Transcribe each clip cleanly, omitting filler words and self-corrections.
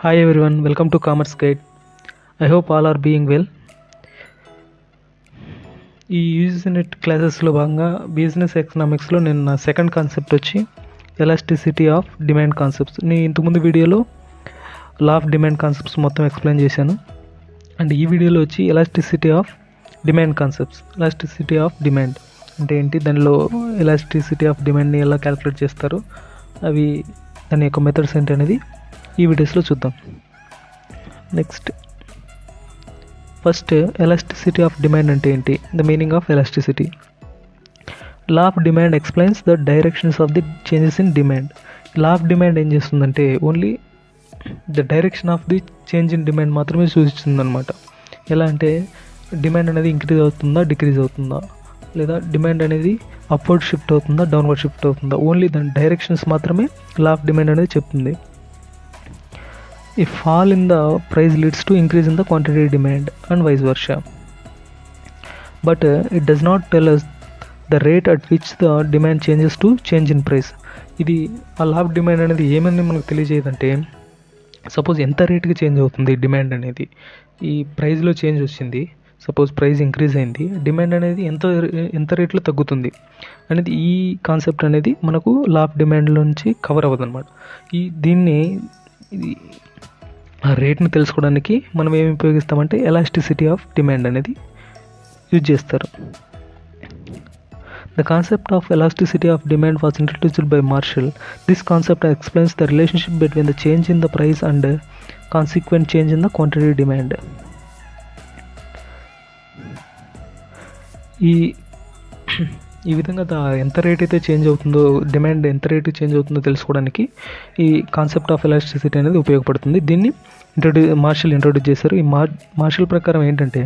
Hi everyone, welcome to Commerce Guide. I hope all are being well. ఈ యూజిసినెట్ క్లాసెస్లో భాగంగా business ఎకనామిక్స్లో నేను నా సెకండ్ కాన్సెప్ట్ వచ్చి ఎలాస్టిసిటీ ఆఫ్ డిమాండ్ కాన్సెప్ట్స్. నేను ఇంతకుముందు వీడియోలో లా ఆఫ్ డిమాండ్ కాన్సెప్ట్స్ మొత్తం ఎక్స్ప్లెయిన్ చేశాను. అండ్ ఈ వీడియోలో వచ్చి elasticity of demand concepts. Elasticity of demand అంటే ఏంటి, దానిలో ఎలాస్టిసిటీ ఆఫ్ డిమాండ్ని ఎలా క్యాలిక్యులేట్ చేస్తారు, అవి దాని యొక్క మెథడ్స్ ఏంటి అనేది ఈ వీడియోస్లో చూద్దాం. Next first elasticity of demand అంటే ఏంటి, the meaning of elasticity. Law of demand explains the directions of the changes in demand. Law of demand ఏం చేస్తుందంటే only the direction of the change in demand మాత్రమే సూచిస్తుంది అనమాట. ఎలా అంటే demand అనేది ఇంక్రీజ్ అవుతుందా, డిక్రీజ్ అవుతుందా, లేదా డిమాండ్ అనేది అప్వర్డ్ షిఫ్ట్ అవుతుందా, డౌన్వర్డ్ షిఫ్ట్ అవుతుందా, ఓన్లీ దాని డైరెక్షన్స్ మాత్రమే లా ఆఫ్ డిమాండ్ అనేది చెప్తుంది. A fall in the price leads to increase in the quantity demand and vice versa. But it does not tell us the rate at which the demand changes to change in price. ఇది ఆ law of demand అనేది ఏమని మనకు తెలియజేయదంటే, suppose ఎంత రేట్కి change అవుతుంది demand అనేది. ఈ ప్రైస్లో చేంజ్ వచ్చింది, సపోజ్ ప్రైస్ ఇంక్రీజ్ అయింది, డిమాండ్ అనేది ఎంత రేట్లో తగ్గుతుంది అనేది ఈ కాన్సెప్ట్ అనేది మనకు లా ఆఫ్ డిమాండ్లో నుంచి కవర్ అవ్వదు అనమాట. ఇది ఆ రేట్ని తెలుసుకోవడానికి మనం ఏమి ఉపయోగిస్తామంటే ఎలాస్టిసిటీ ఆఫ్ డిమాండ్ అనేది యూజ్ చేస్తారు. The concept of elasticity of demand was introduced by Marshall. This concept explains the relationship between the change in the price and consequent change in the quantity demand. ఈ విధంగా ఎంత rate అయితే change అవుతుందో, demand ఎంత rate change అవుతుందో తెలుసుకోవడానికి ఈ concept of elasticity అనేది ఉపయోగపడుతుంది. దీన్ని మార్షల్ ఇంట్రొడ్యూస్ చేశారు. ఈ మార్షల్ ప్రకారం ఏంటంటే,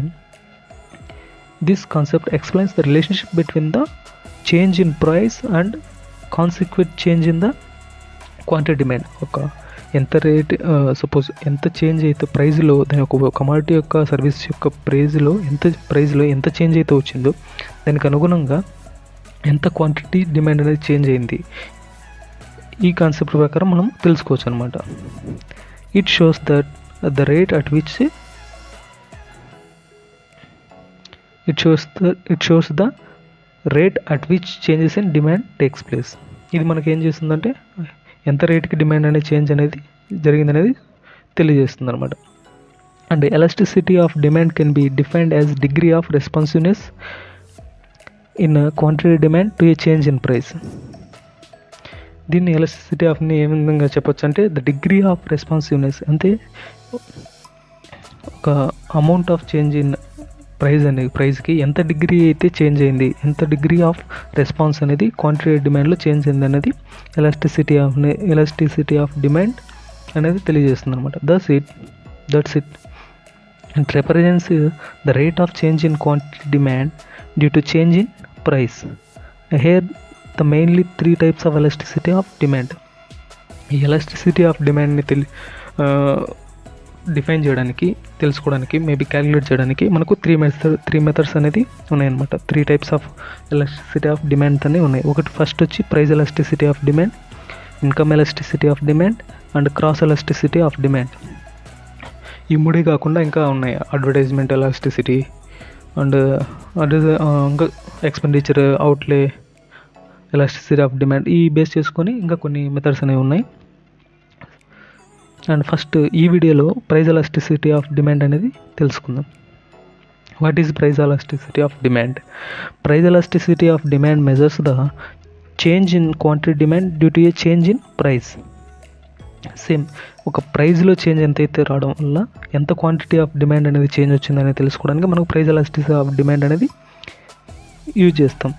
this concept explains the relationship between the change in price and consequent change in the quantity demand. ఎంత రేట్, సపోజ్ ఎంత చేంజ్ అయితే ప్రైజ్లో, దాని యొక్క కమాడిటీ యొక్క సర్వీస్ యొక్క ప్రైజ్లో ఎంత చేంజ్ అయితే వచ్చిందో దానికి అనుగుణంగా ఎంత క్వాంటిటీ డిమాండ్ అనేది చేంజ్ అయింది, ఈ కాన్సెప్ట్ ప్రకారం మనం తెలుసుకోవచ్చు అనమాట. It shows that the rate at which changes in demand takes place. ఇది మనకి ఏం చేస్తుందంటే ఎంత రేట్కి డిమాండ్ అనేది చేంజ్ అనేది జరిగిందనేది తెలియజేస్తుంది అనమాట. And elasticity of demand can be defined as degree of responsiveness in quantity demand to A change in price. దీన్ని ఎలాస్టిసిటీ ఆఫ్ని ఏ విధంగా చెప్పొచ్చు అంటే, ద డిగ్రీ ఆఫ్ రెస్పాన్సివ్నెస్ అంటే ఒక amount of change in price అనేది, ప్రైస్కి ఎంత డిగ్రీ అయితే చేంజ్ అయింది, ఎంత డిగ్రీ ఆఫ్ రెస్పాన్స్ అనేది క్వాంటిటీ డిమాండ్లో చేంజ్ అయింది అనేది ఎలాస్టిసిటీ ఆఫ్ డిమాండ్ అనేది తెలియజేస్తుంది అనమాట. That's it it represents the rate of change in quantity demand due to change in price. Here the mainly 3 types of elasticity of demand. ఈ elasticity of డిమాండ్ని define చేయడానికి, తెలుసుకోవడానికి, maybe calculate చేయడానికి మనకు 3 methods అనేది ఉన్నాయన్నమాట. 3 types of elasticity of demand అనేవి ఉన్నాయి. ఒకటి ఫస్ట్ వచ్చి price elasticity of demand, income elasticity of demand and cross elasticity of demand. ఈ 3 కాకుండా ఇంకా ఉన్నాయి, అడ్వర్టైజ్మెంట్ ఎలాస్టిసిటీ అండ్ ఇంకా ఎక్స్పెండిచర్ అవుట్లే ఎలాస్టిసిటీ ఆఫ్ డిమాండ్. ఈ బేస్ చేసుకొని ఇంకా కొన్ని మెథడ్స్ అనేవి ఉన్నాయి. అండ్ ఫస్ట్ ఈ వీడియోలో ప్రైస్ ఎలాస్టిసిటీ ఆఫ్ డిమాండ్ అనేది తెలుసుకుందాం. What is price elasticity of demand? Price elasticity of demand measures the change in quantity demand due to A change in price. Same ఒక ప్రైస్లో చేంజ్ ఎంత అయితే రావడం వల్ల ఎంత క్వాంటిటీ ఆఫ్ డిమాండ్ అనేది చేంజ్ వచ్చిందని తెలుసుకోవడానికి మనకు ప్రైస్ ఎలాస్టిసిటీ ఆఫ్ డిమాండ్ అనేది యూజ్ చేస్తాం.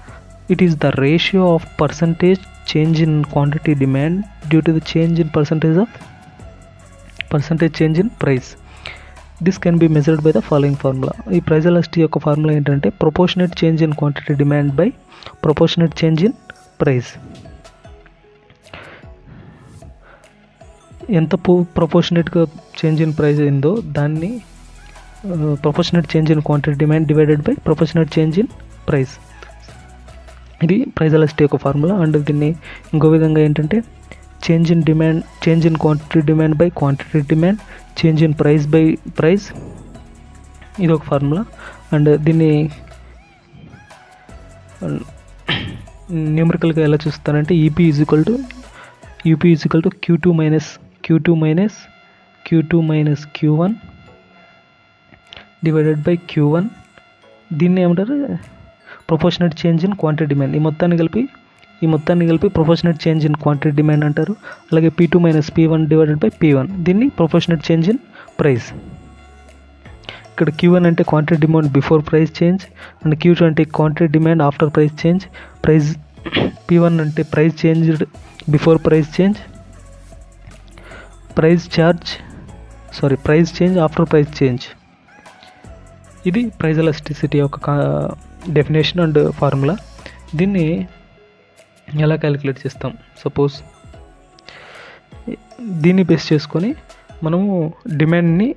It is the ratio of percentage change in quantity demand due to the change in percentage change in price. This can be measured by the following formula. ఈ price elasticity యొక్క formula ఏంటంటే, proportionate change in quantity demand by proportionate change in price. ఎంత ప్రొపోర్షనేట్గా change in price అయిందో దాన్ని proportionate change in quantity demand divided by proportionate change in price. ఇది price elasticity యొక్క formula. And దీన్ని ఇంకో విధంగా ఏంటంటే, change in demand, change in quantity demand by quantity demand, change in price by price. ఇది ఒక ఫార్ములా. అండ్ దీన్ని న్యూమరికల్గా ఎలా చూస్తానంటే EP is equal to Q2 minus Q1 divided by Q1. దీన్ని ఏమంటారు, proportionate change in quantity demand. ఈ మొత్తాన్ని కలిపి proportionate change in quantity demand అంటారు. అలాగే P2 minus P1 divided by P1, దీన్ని ప్రొపోర్షనేట్ చేంజ్ ఇన్ ప్రైస్. ఇక్కడ Q1 అంటే quantity demand before price change, and Q2 అంటే quantity demand after price change. P1 అంటే price changed before price change, price change after price change. ఇది price elasticity యొక్క definition and formula. దీన్ని ఎలా calculate చేస్తాం, suppose దీన్ని base చేసుకొని మనము డిమాండ్ని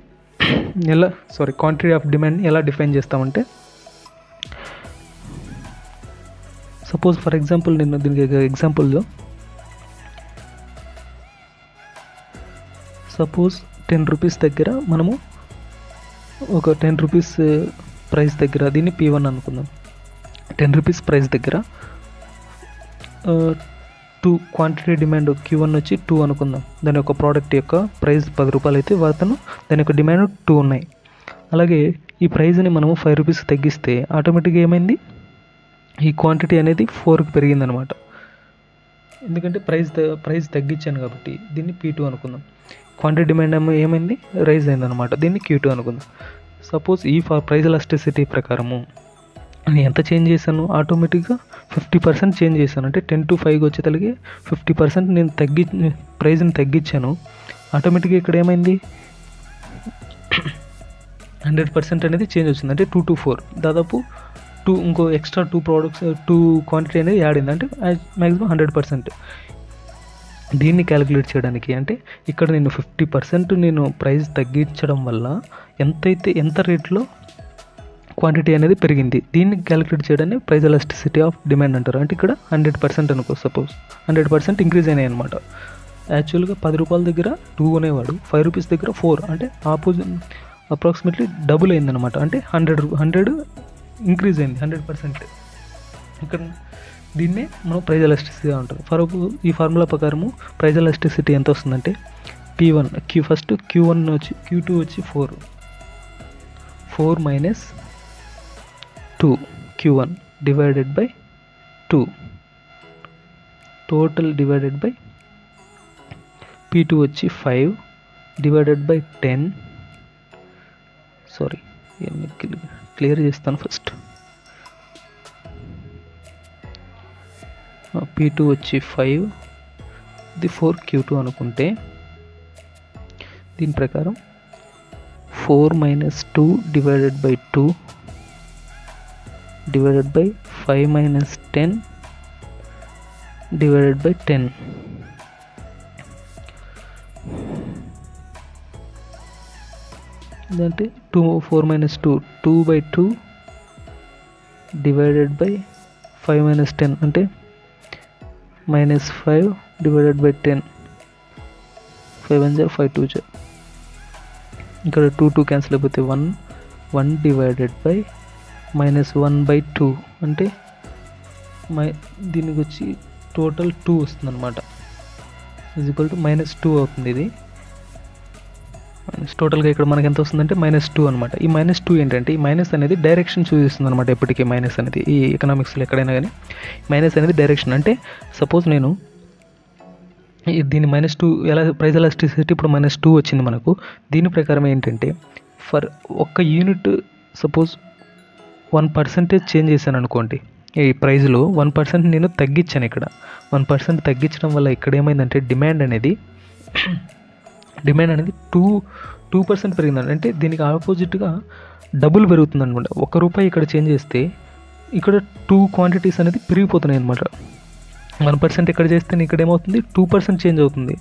క్వాంటిటీ ఆఫ్ డిమాండ్ని ఎలా డిఫైన్ చేస్తామంటే, సపోజ్ ఫర్ ఎగ్జాంపుల్ నేను దీనికి ఎగ్జాంపుల్గా సపోజ్ 10 రూపీస్ దగ్గర మనము ఒక 10 రూపీస్ ప్రైస్ దగ్గర దీన్ని P1 అనుకుందాం. 10 రూపీస్ ప్రైస్ దగ్గర 2 క్వాంటిటీ డిమాండ్ Q1 వచ్చి 2 అనుకుందాం. దాని యొక్క ప్రోడక్ట్ యొక్క ప్రైస్ 10 రూపాయలు అయితే దాని యొక్క డిమాండ్ 2 ఉన్నాయి. అలాగే ఈ ప్రైస్ని మనము 5 రూపీస్ తగ్గిస్తే ఆటోమేటిక్గా ఏమైంది, ఈ క్వాంటిటీ అనేది 4కి పెరిగిందనమాట. ఎందుకంటే ప్రైస్ తగ్గించాను కాబట్టి దీన్ని P2 అనుకుందాం. క్వాంటిటీ డిమాండ్ ఏమైంది, రైజ్ అయిందనమాట, దీన్ని Q2 అనుకుందాం. సపోజ్ ఈ ప్రైస్ ఎలాస్టిసిటీ ప్రకారము నేను ఎంత చేంజ్ చేశాను, ఆటోమేటిక్గా 50% చేంజ్ చేశాను. అంటే 10 to 5 వచ్చేతలకి 50% నేను ప్రైస్ని తగ్గించాను. ఆటోమేటిక్గా ఇక్కడ ఏమైంది, 100% అనేది చేంజ్ వచ్చింది. అంటే 2 to 4 దాదాపు ఇంకో ఎక్స్ట్రా 2 ప్రోడక్ట్స్ 2 క్వాంటిటీ అనేది యాడ్ అయింది. అంటే మ్యాక్సిమం 100%. దీన్ని క్యాలిక్యులేట్ చేయడానికి అంటే ఇక్కడ నేను 50% నేను ప్రైస్ తగ్గించడం వల్ల ఎంత రేట్లో క్వాంటిటీ అనేది పెరిగింది, దీన్ని క్యాలిక్యులేట్ చేయడాన్ని ప్రైస్ ఎలాస్టిసిటీ ఆఫ్ డిమాండ్ అంటారు. అంటే ఇక్కడ 100% అనుకో, సపోజ్ 100% ఇంక్రీజ్ అయినాయి అనమాట. యాక్చువల్గా 10 రూపాయల దగ్గర 2 కొనేవాడు, 5 రూపీస్ దగ్గర 4, అంటే అప్రాక్సిమేట్లీ డబుల్ అయిందనమాట. అంటే 100 ఇంక్రీజ్ అయింది, 100%. ఇక్కడ దీన్నే మనం ప్రైస్ ఎలాస్టిసిటీ అంటారు. ఈ ఫార్ములా ప్రకారము ప్రైస్ ఎలాస్టిసిటీ ఎంత వస్తుందంటే Q1 వచ్చి Q2 వచ్చి 4 minus 2 Q1 divided by 2 total divided by P2 వచ్చి 5 డివైడెడ్ బై 10. సారీ, క్లియర్ చేస్తాను ఫస్ట్. P2 వచ్చి 5, ఇది 4 Q2 అనుకుంటే దీని ప్రకారం 4 minus 2 divided by 2 divided by 5 minus 10 divided by 10. ఇదంటే 4 minus 2 by 2 divided by 5 minus 10 అంటే మైనస్ 5 డివైడెడ్ బై 10. 5 1 5 2 ఇక్కడ 2 క్యాన్సిల్ అయిపోతే 1 డివైడెడ్ బై మైనస్ 1 by 2 అంటే దీనికి వచ్చి టోటల్ 2 వస్తుంది అనమాట. ఈక్వల్ టు -2 అవుతుంది. ఇది టోటల్గా ఇక్కడ మనకి ఎంత వస్తుందంటే -2 అనమాట. ఈ -2 ఏంటంటే ఈ మైనస్ అనేది డైరెక్షన్ చూపిస్తుంది అనమాట. ఎప్పటికీ మైనస్ అనేది ఈ ఎకనామిక్స్లో ఎక్కడైనా కానీ మైనస్ అనేది డైరెక్షన్. అంటే సపోజ్ నేను దీన్ని -2 ఎలా ప్రైస్ ఎలాస్టిసిటీ ఇప్పుడు -2 వచ్చింది మనకు. దీని ప్రకారం ఏంటంటే ఫర్ ఒక్క యూనిట్ సపోజ్ 1% చేంజ్ చేశాను అనుకోండి, ఈ ప్రైస్లో 1% నేను తగ్గించాను. ఇక్కడ 1% తగ్గించడం వల్ల ఇక్కడ ఏమైందంటే డిమాండ్ అనేది 2% పెరిగిందండి. అంటే దీనికి ఆపోజిట్గా డబుల్ పెరుగుతుంది అనమాట. ₹1 ఇక్కడ చేంజ్ చేస్తే ఇక్కడ 2 క్వాంటిటీస్ అనేది పెరిగిపోతున్నాయి అనమాట. 1% ఇక్కడ చేస్తే ఇక్కడ ఏమవుతుంది 2% చేంజ్ అవుతుంది.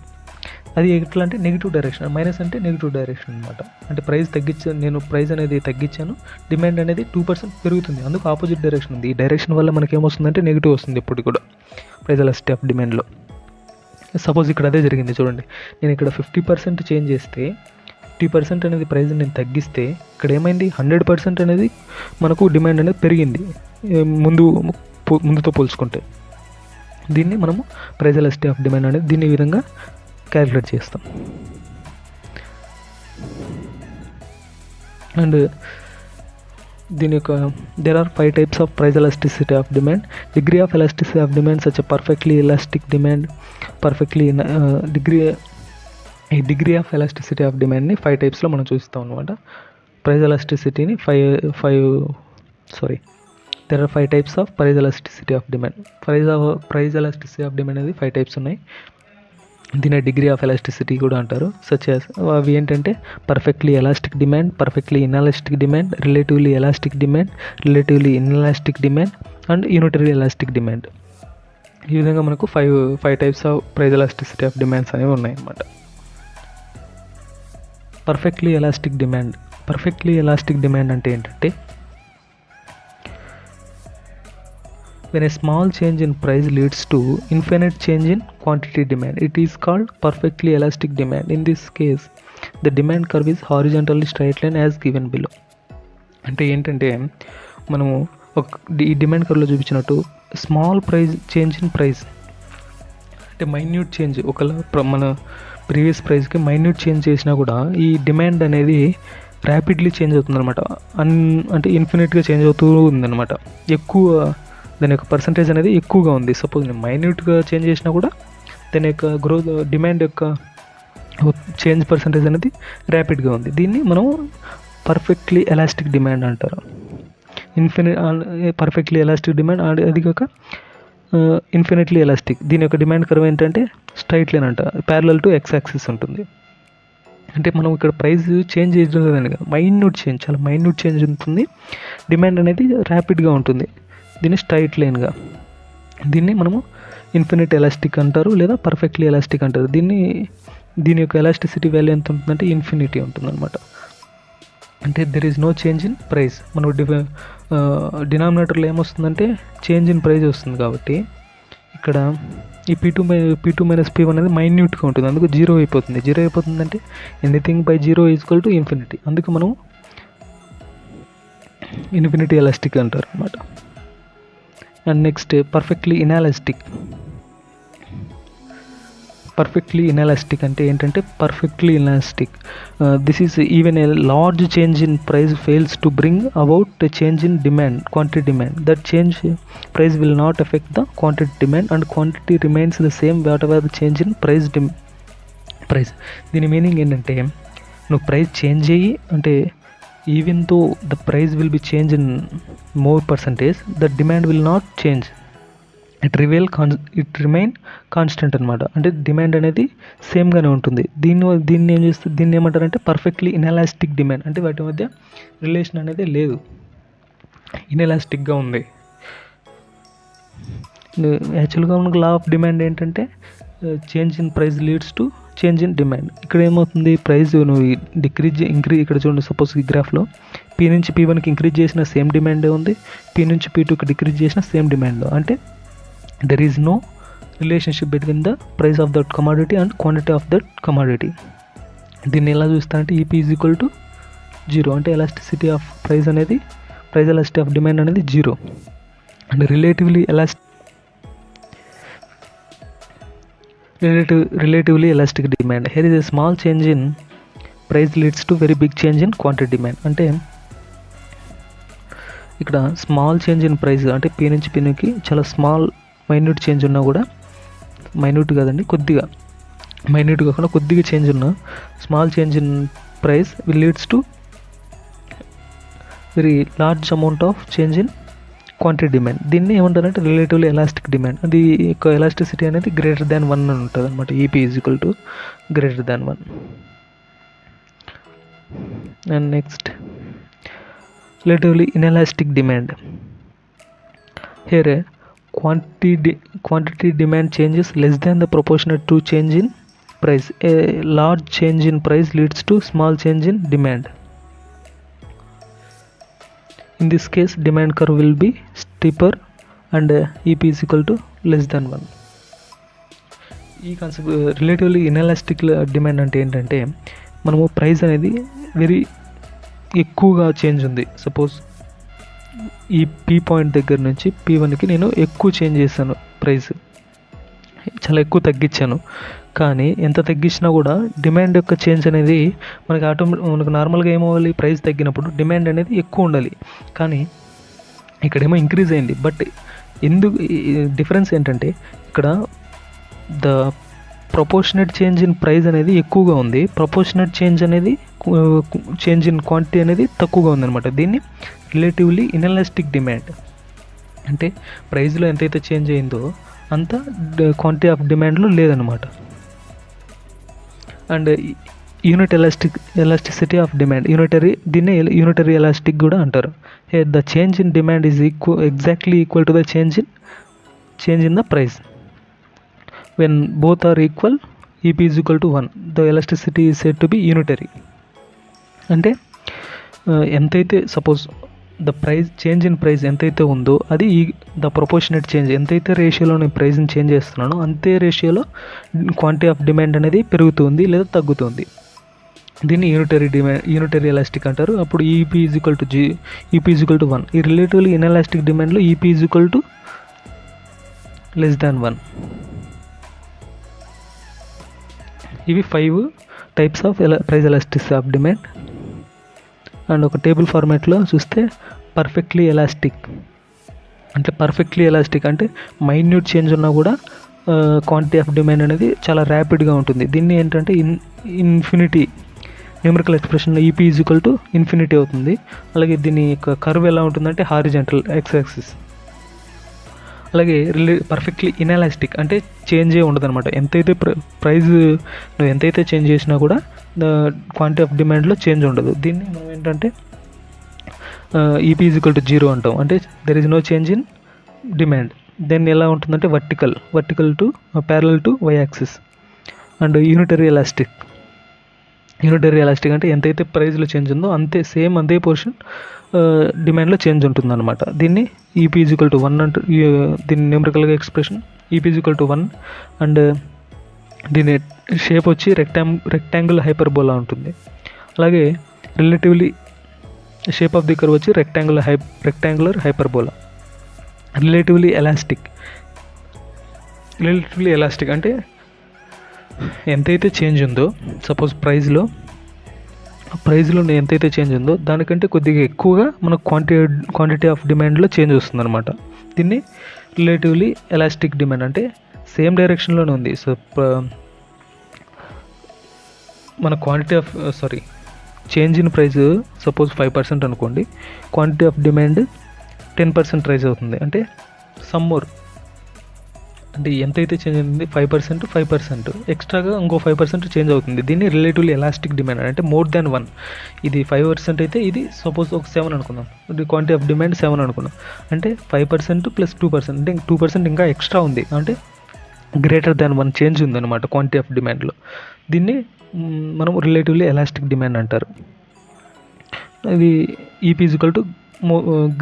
అది ఎట్లా అంటే నెగిటివ్ డైరెక్షన్, మైనస్ అంటే నెగిటివ్ డైరెక్షన్ అనమాట. అంటే నేను ప్రైస్ అనేది తగ్గించాను, డిమాండ్ అనేది 2% పెరుగుతుంది. అందుకు ఆపోజిట్ డైరెక్షన్ ఉంది. ఈ డైరెక్షన్ వల్ల మనకి ఏమొస్తుందంటే నెగిటివ్ వస్తుంది ఎప్పుడు కూడా ప్రైస్ ఎలాస్టిసిటీ ఆఫ్ డిమాండ్లో. సపోజ్ ఇక్కడ అదే జరిగింది చూడండి, నేను ఇక్కడ 50% చేంజ్ చేస్తే 50% అనేది ప్రైస్ నేను తగ్గిస్తే ఇక్కడ ఏమైంది 100% అనేది మనకు డిమాండ్ అనేది పెరిగింది ముందుతో పోల్చుకుంటే. దీన్ని మనము ప్రైస్ ఎలాస్టిసిటీ ఆఫ్ డిమాండ్ అనేది దీన్ని ఈ విధంగా క్యాలిక్యులేట్ చేస్తాం. అండ్ దీని యొక్క there are 5 types of price elasticity of demand. Degree of elasticity of demand such a perfectly elastic demand, degree of elasticity of demand ని 5 types లో మనం చూస్తాం అనమాట. ప్రైస్ ఎలాస్టిసిటీని there are 5 types of price elasticity of demand. Price elasticity of demand అనేది 5 types ఉన్నాయి. దీని degree of elasticity కూడా అంటారు. సచ్ యాజ్ అవి ఏంటంటే perfectly elastic demand, perfectly inelastic demand, relatively elastic demand, relatively inelastic demand and unitary elastic demand. ఈ విధంగా మనకు five types of price elasticity of demands అనేవి ఉన్నాయి అన్నమాట. పర్ఫెక్ట్లీ ఎలాస్టిక్ డిమాండ్ అంటే ఏంటంటే when a small change in price leads to infinite change in quantity demand, it is called perfectly elastic demand. In this case the demand curve is horizontally straight line as given below. అంటే ఏంటంటే మనము ఈ demand కర్వ్లో చూపించినట్టు small change in price అంటే minute change, ఒకవేళ మన previous ప్రైస్కి minute change చేసినా కూడా ఈ డిమాండ్ అనేది ర్యాపిడ్లీ చేంజ్ అవుతుందన్నమాట. అంటే ఇన్ఫినిట్గా చేంజ్ అవుతూ ఉందన్నమాట. ఎక్కువ దాని యొక్క పర్సంటేజ్ అనేది ఎక్కువగా ఉంది. సపోజ్ నేను మైన్యూట్గా చేంజ్ చేసినా కూడా దాని యొక్క గ్రోత్ డిమాండ్ యొక్క చేంజ్ పర్సంటేజ్ అనేది ర్యాపిడ్గా ఉంది. దీన్ని మనం పర్ఫెక్ట్లీ ఎలాస్టిక్ డిమాండ్ అంటారు. పర్ఫెక్ట్లీ ఎలాస్టిక్ డిమాండ్ అది కాక ఇన్ఫినిట్లీ ఎలాస్టిక్. దీని యొక్క డిమాండ్ కర్వ్ ఏంటంటే స్ట్రైట్ లైన్ అంట, ప్యారలల్ టు ఎక్స్ యాక్సిస్ ఉంటుంది. అంటే మనం ఇక్కడ ప్రైస్ చేంజ్ చేయలేదని కదా, చాలా మైన్యూట్ చేంజ్ ఉంటుంది. డిమాండ్ అనేది ర్యాపిడ్గా ఉంటుంది. దీన్ని స్ట్రైట్ లైన్గా, దీన్ని మనము ఇన్ఫినిట్ ఎలాస్టిక్ అంటారు లేదా పర్ఫెక్ట్లీ ఎలాస్టిక్ అంటారు. దీని యొక్క ఎలాస్టిసిటీ వాల్యూ ఎంత ఉంటుందంటే ఇన్ఫినిటీ ఉంటుందన్నమాట. అంటే there is no change in price. మనకు డినామినేటర్లో ఏమొస్తుందంటే చేంజ్ ఇన్ ప్రైస్ వస్తుంది. కాబట్టి ఇక్కడ ఈ P2 మైనస్ P1 అనేది మైన్యూట్గా ఉంటుంది, అందుకు జీరో అయిపోతుందంటే anything by zero equal to infinity. అందుకు మనం ఇన్ఫినిటీ ఎలాస్టిక్ అంటారు అన్నమాట. అండ్ నెక్స్ట్ పర్ఫెక్ట్లీ ఇన్ఎలాస్టిక్ అంటే ఏంటంటే perfectly inelastic this is even a large change in price fails to bring about a change in quantity demand. That change price will not effect the quantity demand and quantity remains the same what ever the change in price. దీని meaning ఏంటంటే నువ్వు price change అయ్యి అంటే even though the price will be changed in more percentage, the demand will not change. It remain constant అనమాట. అంటే demand అనేది సేమ్గానే ఉంటుంది. దీన్ని ఏమంటారంటే పర్ఫెక్ట్లీ ఇన్ఎలాస్టిక్ డిమాండ్. అంటే వాటి మధ్య రిలేషన్ అనేది లేదు, ఇన్ఎలాస్టిక్గా ఉంది. యాక్చువల్గా మనకు లా ఆఫ్ డిమాండ్ ఏంటంటే change in price leads to change in demand. ఇక్కడ ఏమవుతుంది, ప్రైస్ నువ్వు ఇంక్రీజ్ ఇక్కడ చూడండి, సపోజ్ ఈ గ్రాఫ్లో P నుంచి P1కి ఇంక్రీజ్ చేసిన సేమ్ డిమాండే ఉంది, P నుంచి P2కి డిక్రీజ్ చేసిన సేమ్ డిమాండ్. అంటే there is no relationship between the price of that commodity and quantity of that commodity. దీన్ని ఎలా చూస్తారంటే EP is equal to zero. అంటే elasticity of price elasticity of demand అనేది zero. And relatively elastic demand. Here is a small change in price leads to very big change in quantity demand. అంటే ఇక్కడ small change in price అంటే P నుంచి Pకి చాలా small minute change ఉన్నా కూడా, minute కాదండి కొద్దిగా, మైన్యూట్ కాకుండా కొద్దిగా చేంజ్ ఉన్న small change in price will leads to very large amount of change in quantity demand. దీన్ని ఏమంటారంటే రిలేటివ్లీ ఎలాస్టిక్ డిమాండ్. అది యొక్క ఎలాస్టిసిటీ అనేది గ్రేటర్ దాన్ 1 అని ఉంటుంది అనమాట. EP is equal to greater than 1. And next relatively inelastic demand. Here quantity demand changes less than the proportionate to change in price. A large change in price leads to small change in demand. In this case demand curve will be steeper and EP is equal to less than 1. ఈ concept relatively inelastic demand అంటే ఏంటంటే మనము price అనేది very ఎక్కువగా change ఉంది. Suppose ఈ P point దగ్గర నుంచి P1కి నేను ఎక్కువ చేంజ్ చేశాను, ప్రైస్ చాలా ఎక్కువ తగ్గించాను. కానీ ఎంత తగ్గించినా కూడా డిమాండ్ యొక్క చేంజ్ అనేది మనకు నార్మల్గా ఏమవ్వాలి, ప్రైస్ తగ్గినప్పుడు డిమాండ్ అనేది ఎక్కువ ఉండాలి. కానీ ఇక్కడేమో ఇంక్రీజ్ అయింది. బట్ ఎందుకు డిఫరెన్స్ ఏంటంటే ఇక్కడ the proportionate change in price అనేది ఎక్కువగా ఉంది, ప్రపోర్షనేట్ చేంజ్ ఇన్ క్వాంటిటీ అనేది తక్కువగా ఉందన్నమాట. దీన్ని రిలేటివ్లీ ఇన్ఎలాస్టిక్ డిమాండ్ అంటే ప్రైస్లో ఎంతైతే చేంజ్ అయిందో అంత క్వాంటిటీ ఆఫ్ డిమాండ్లో లేదనమాట. అండ్ ఎలాస్టిసిటీ ఆఫ్ డిమాండ్ దీన్ని యూనిటరీ ఎలాస్టిక్ కూడా అంటారు. The change in demand is exactly equal to the change in the price. When both are equal, EP is equal to 1. The elasticity is said to be unitary. అంటే ఎంతైతే suppose the price change in price ఎంతైతే ఉందో అది the proportionate change, ఎంతైతే రేషియోలో నేను ప్రైస్ని change చేస్తున్నానో అంతే రేషియోలో క్వాంటిటీ ఆఫ్ డిమాండ్ అనేది పెరుగుతుంది లేదా తగ్గుతుంది. దీన్ని యూనిటరీ ఎలాస్టిక్ అంటారు. అప్పుడు EP is equal to 1. ఈ రిలేటివ్లీ ఇన్ఎలాస్టిక్ డిమాండ్లో EP is equal to less than 1. ఇవి 5 types of price elasticity of demand. And ఒక టేబుల్ ఫార్మాట్లో చూస్తే పర్ఫెక్ట్లీ ఎలాస్టిక్ అంటే మైన్యూట్ చేంజ్ ఉన్నా కూడా క్వాంటిటీ ఆఫ్ డిమాండ్ అనేది చాలా ర్యాపిడ్గా ఉంటుంది. దీన్ని ఏంటంటే infinity numerical expression EP is equal to infinity అవుతుంది. అలాగే దీని యొక్క కర్వ్ ఎలా ఉంటుందంటే హారిజాంటల్ ఎక్స్ యాక్సిస్. అలాగే పర్ఫెక్ట్లీ ఇన్ఎలాస్టిక్ అంటే చేంజే ఉండదు అనమాట. ఎంతైతే ప్రైస్ నువ్వు ఎంతైతే చేంజ్ చేసినా కూడా క్వాంటిటీ ఆఫ్ డిమాండ్లో చేంజ్ ఉండదు. దీన్ని మనం ఏంటంటే EP ఈజ్ ఈక్వల్ టు 0 అంటాం. అంటే there is no change in demand. Then ఎలా ఉంటుందంటే vertical to parallel to y axis. And unitary elastic అంటే ఎంతైతే ప్రైస్లో చేంజ్ ఉందో అంతే పోర్షన్ డిమాండ్లో చేంజ్ ఉంటుందన్నమాట. దీన్ని EP ఈజ్ ఈక్వల్ టు 1 అంటారు. దీన్ని న్యూమరికల్గా expression EP is equal to 1. And దీని షేప్ వచ్చి రెక్టాంగిల్ హైపర్బోలా ఉంటుంది. అలాగే relatively shape of the curve వచ్చి రెక్టాంగులర్ హైపర్బోలా. రిలేటివ్లీ ఎలాస్టిక్ అంటే ఎంతైతే చేంజ్ ఉందో సపోజ్ ప్రైస్లో ఎంతైతే చేంజ్ ఉందో దానికంటే కొద్దిగా ఎక్కువగా మనకు క్వాంటిటీ ఆఫ్ డిమాండ్లో చేంజ్ వస్తుందన్నమాట. దీన్ని రిలేటివ్లీ ఎలాస్టిక్ డిమాండ్ అంటే సేమ్ డైరెక్షన్లోనే ఉంది. సో మన చేంజ్ ఇన్ ప్రైస్ సపోజ్ 5% అనుకోండి, క్వాంటిటీ ఆఫ్ డిమాండ్ 10% రైజ్ అవుతుంది. అంటే సమ్ మోర్ అంటే ఎంతైతే చేంజ్ అవుతుంది 5% ఎక్స్ట్రాగా ఇంకో 5% చేంజ్ అవుతుంది. దీన్ని రిలేటివ్లీ ఎలాస్టిక్ డిమాండ్ అంటే మోర్ దాన్ 1. ఇది 5% అయితే ఇది సపోజ్ ఒక 7 అనుకుందాం, ఇది క్వాంటిటీ ఆఫ్ డిమాండ్ 7 అనుకుందాం. అంటే 5% ప్లస్ 2% అంటే 2% ఇంకా ఎక్స్ట్రా ఉంది. అంటే గ్రేటర్ దాన్ 1 చేంజ్ ఉందన్నమాట క్వాంటిటీ ఆఫ్ డిమాండ్లో. దీన్ని మనం రిలేటివ్లీ ఎలాస్టిక్ డిమాండ్ అంటారు. ఇది EP is equal to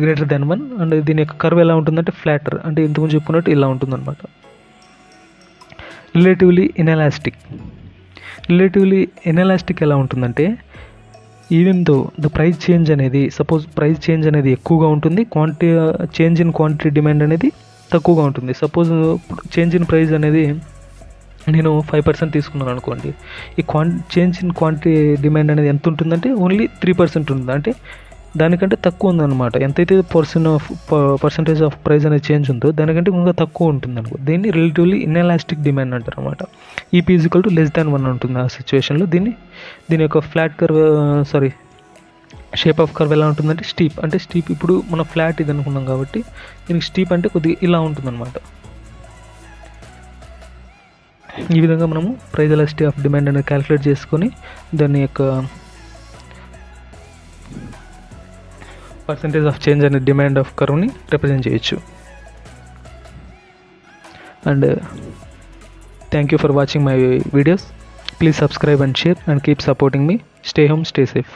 greater than 1. And దీని యొక్క కర్వ్ ఎలా ఉంటుందంటే ఫ్లాటర్, అంటే ఇంతకుముందు చెప్పుకున్నట్టు ఇలా ఉంటుందన్నమాట. రిలేటివ్లీ ఇన్ఎలాస్టిక్ ఎలా ఉంటుందంటే even though the price change అనేది ఎక్కువగా ఉంటుంది, చేంజ్ ఇన్ క్వాంటిటీ డిమాండ్ అనేది తక్కువగా ఉంటుంది. సపోజ్ చేంజ్ ఇన్ ప్రైస్ అనేది నేను 5% తీసుకున్నాను అనుకోండి, ఈ చేంజ్ ఇన్ క్వాంటిటీ డిమాండ్ అనేది ఎంత ఉంటుందంటే ఓన్లీ 3% ఉంటుంది. అంటే దానికంటే తక్కువ ఉందన్నమాట. ఎంతైతే పర్సంటేజ్ ఆఫ్ ప్రైస్ అనేది చేంజ్ ఉందో దానికంటే ఇంకా తక్కువ ఉంటుంది అనుకో. దీన్ని రిలేటివ్లీ ఇన్ఎలాస్టిక్ డిమాండ్ అంటారు అనమాట. EP is equal to less than 1 ఉంటుంది ఆ సిచ్యువేషన్లో. దీని యొక్క షేప్ ఆఫ్ కర్వ్ ఎలా ఉంటుందంటే స్టీప్. ఇప్పుడు మనం ఫ్లాట్ ఇది అనుకున్నాం కాబట్టి దీనికి స్టీప్ అంటే కొద్దిగా ఇలా ఉంటుందన్నమాట. ఈ విధంగా మనము ప్రైస్ ఎలాస్టిసిటీ ఆఫ్ డిమాండ్ అనేది క్యాలిక్యులేట్ చేసుకొని దాని యొక్క పర్సంటేజ్ ఆఫ్ చేంజ్ అనే డిమాండ్ ఆఫ్ కర్వ్ని రిప్రజెంట్ చేయొచ్చు. And thank you for watching my videos. Please subscribe and share and keep supporting me. Stay home, stay safe.